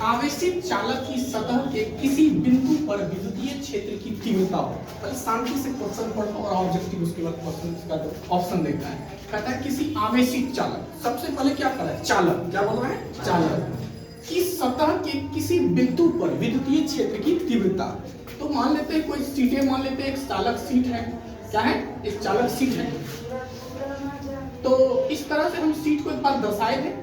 आवेशित चालक की सतह के किसी बिंदु पर विद्युतीय क्षेत्र की तीव्रता हो। पहले शांति से क्वेश्चन पढ़ो और ऑब्जेक्टिव उसके बाद क्वेश्चन का ऑप्शन देखना है। कहता है किसी आवेशित चालक, सबसे पहले क्या करा है, चालक, क्या बोल रहा है, चालक की सतह के किसी बिंदु पर विद्युतीय क्षेत्र की तीव्रता। तो मान लेते हैं कोई सीटें, मान लेते हैं एक चालक सीट है, क्या है, एक चालक सीट है। तो इस तरह से हम सीट को एक बार दर्शाए थे।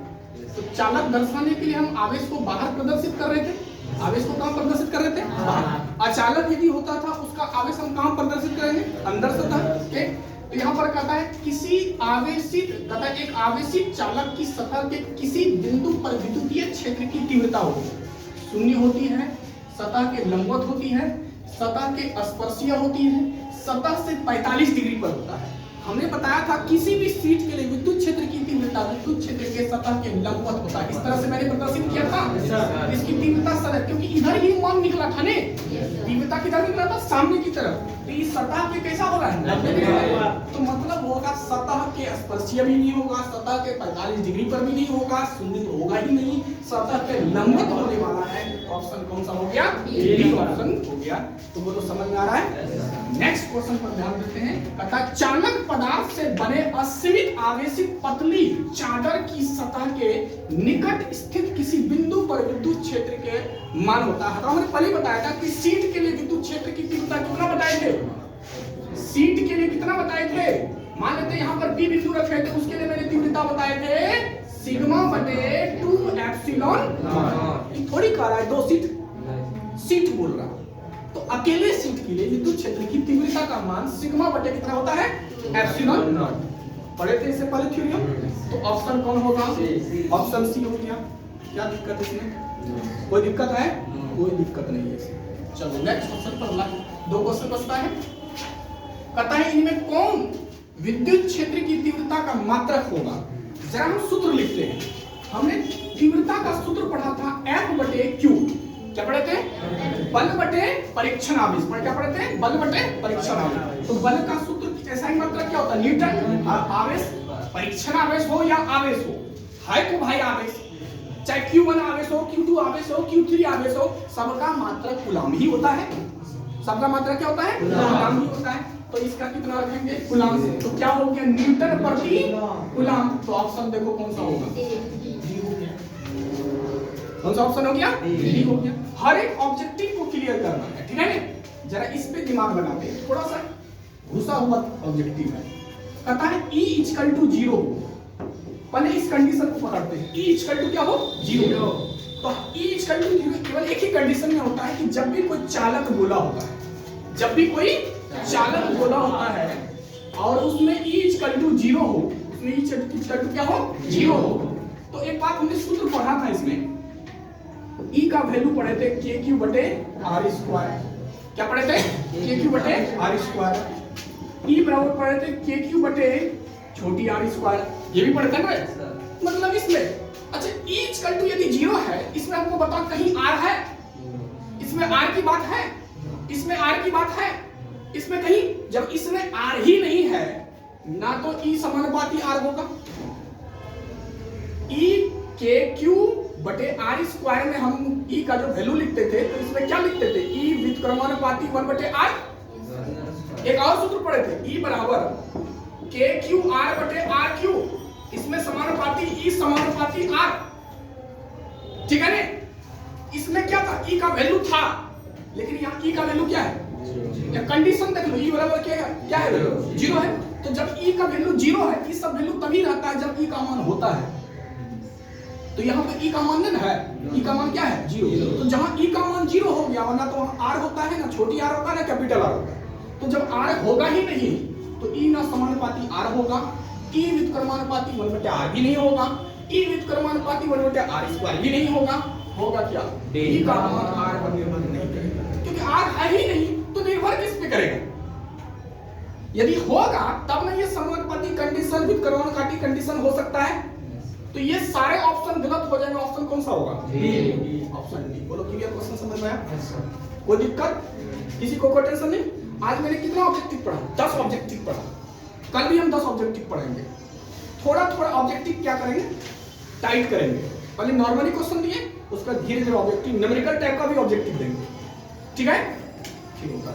तो चालक दर्शाने के लिए हम आवेश को बाहर प्रदर्शित कर रहे थे। आवेश को कहां प्रदर्शित कर रहे थे, बाहर। अचालक यदि होता था उसका आवेश हम कहां प्रदर्शित करेंगे, अंदर से था। तो यहाँ पर कहता है किसी आवेशित, कहता है एक आवेशित चालक की सतह के किसी बिंदु पर विद्युतीय क्षेत्र की तीव्रता होती है, शून्य होती है, सतह के लंबवत होती है, सतह के स्पर्शीय होती है, सतह से 45 डिग्री पर होता है। हमने बताया था किसी भी सीट के लिए विद्युत क्षेत्र की तीव्रता विद्युत क्षेत्र के सतह के लंबवत होता है। इस तरह से मैंने प्रदर्शित किया था। इसकी तीव्रता सतह, क्योंकि इधर ही मान निकला था ने, तीव्रता किधर निकला था, सामने की तरफ। तो इस सतह पे कैसा हो रहा है, तो मतलब होगा सतह के स्पर्शीय भी नहीं होगा, सतह के 45 डिग्री पर भी नहीं होगा, शून्य तो होगा ही नहीं, सतह के लंबवत होने वाला है। ऑप्शन कौन सा हो गया, बी ऑप्शन हो गया। तो वो तो समझ में आ रहा है। नेक्स्ट क्वेश्चन पर ध्यान देते हैं। कहता चालक पदार्थ से बने असीमित आवेशित पतली चादर की सतह के निकट स्थित किसी बिंदु पर विद्युत क्षेत्र के मान होता है। तो हमने पहले बताया था कि सीट के लिए विद्युत क्षेत्र की तीव्रता कितना बताए थे, सीट के लिए कितना बताए थे। मान लेते हैं यहाँ पर बी बिंदु रखे थे, उसके लिए मैंने तीव्रता बताए थे सिग्मा बटे 2 एप्सिलॉन। थोड़ी कह रहा है दो सीट बोल रहा। तो अकेले सीट के लिए विद्युत क्षेत्र की तीव्रता का मान सिग्मा बटे कितना होता है, एप्सिलॉन नॉट। पढ़े थे इससे पहले थ्योरी हम। तो ऑप्शन कौन होगा, ऑप्शन सी हो गया। क्या दिक्कत है इसमें, कोई दिक्कत है, कोई दिक्कत नहीं है। चलो नेक्स्ट क्वेश्चन पर दो क्वेश्चन बचता है। कहता है इनमें कौन विद्युत क्षेत्र की तीव्रता का मात्रक होगा। जरा हम सूत्र लिखते हैं। हमने तीव्रता का सूत्र पढ़ा था F बटे Q। क्या पढ़े थे, बल बटे परीक्षण आवेश। पर क्या पढ़े थे, बल बटे परीक्षण आवेश। तो बल का सूत्र ऐसा ही मात्रक क्या होता है, न्यूटन। आवेश, परीक्षण आवेश हो या आवेश हो, है को भाई आवेश, चाहे Q1 आवेश हो, Q2 आवेश हो, Q3 आवेश हो, सबका मात्रक कूलम ही होता है। सबका मात्रक क्या होता है, कूलम ही होता है। तो इसका कितना रखेंगे, कूलम। तो क्या हो गया, न्यूटन प्रति कूलम। तो ऑप्शन देखो कौन सा होगा, डी हो गया। कौन सा ऑप्शन हो गया, डी हो गया। हर एक ऑब्जेक्टिव को क्लियर करना है, ठीक है ना। जरा इस पे दिमाग बनाते हैं, थोड़ा सा घुसा हुआ ऑब्जेक्टिव है। कहता है E = 0। पहले इस कंडीशन को पकड़ते हैं। E = क्या हो, 0। तो E = 0 केवल एक ही कंडीशन में होता है कि जब भी कोई चालक गोला होता है, जब भी कोई चालक गोला होता है और उसमें E = 0 हो, उसमें E = क्या हो, 0 हो। तो एक बात हमने सूत्र पढ़ा था इसमें, E का वैल्यू पढ़े थे KQ बटे R²। क्या पढ़े थे, KQ बटे R²। E बराबर पढ़े थे KQ बटे छोटी R²। ये भी पढ़े थे ना। मतलब इसमें अच्छा E = यदि 0 है, इसमें हमको बताओ कहीं R है, इसमें R की बात है, इसमें R की बात है, इसमें कहीं। जब इसमें R ही नहीं है ना, तो E समानुपाती R होगा। E KQ बटे R² में हम E का जो वैल्यू लिखते थे, तो इसमें क्या लिखते थे, E व्युत्क्रमानुपाती 1/R। एक और सूत्र पढ़े थे, E बराबर KQR बटे RQ। इसमें समानुपाती E समानुपाती R, ठीक है ना। इसमें क्या था, E का वैल्यू था, लेकिन यहाँ E का वैल्यू क्या है, कंडीशन देख लो। E बराबर क्या है, 0 है। तो जब E का वैल्यू 0 है, E सब वैल्यू तभी रहता है जब E का मान होता है। तो यहाँ पे E का मान नहीं है, E का मान क्या है, 0। तो जहाँ E का मान 0 हो गया, वरना तो वहाँ R होता है ना, छोटी R होता है ना, कैपिटल R होता है। तो जब R होगा ही नहीं, तो E ना समानुपाती R होगा, E व्युत्क्रमानुपाती 1/R भी नहीं होगा, E व्युत्क्रमानुपाती 1/R² भी नहीं होगा। होगा क्या, E का मान R पर निर्भर नहीं करेगा, क्योंकि R है ही नहीं, तो निर्भर किस पे करेगा। यदि होगा तब ना ये समानुपाती कंडीशन, व्युत्क्रमानुपाती कंडीशन हो सकता है। तो ये सारे ऑप्शन गलत हो जाएंगे। ऑप्शन कौन सा होगा, ऑप्शन डी। बोलो क्लियर, क्वेश्चन समझ में आया, कोई दिक्कत, किसी को कोई टेंशन नहीं। आज मैंने कितना ऑब्जेक्टिव पढ़ा, 10 ऑब्जेक्टिव पढ़ा। कल भी हम 10 ऑब्जेक्टिव पढ़ेंगे। थोड़ा थोड़ा ऑब्जेक्टिव क्या करेंगे, टाइट करेंगे। पहले नॉर्मली क्वेश्चन दिए, उसका धीरे धीरे ऑब्जेक्टिव न्यूमेरिकल टाइप का भी ऑब्जेक्टिव देंगे। ठीक है, ठीक होगा।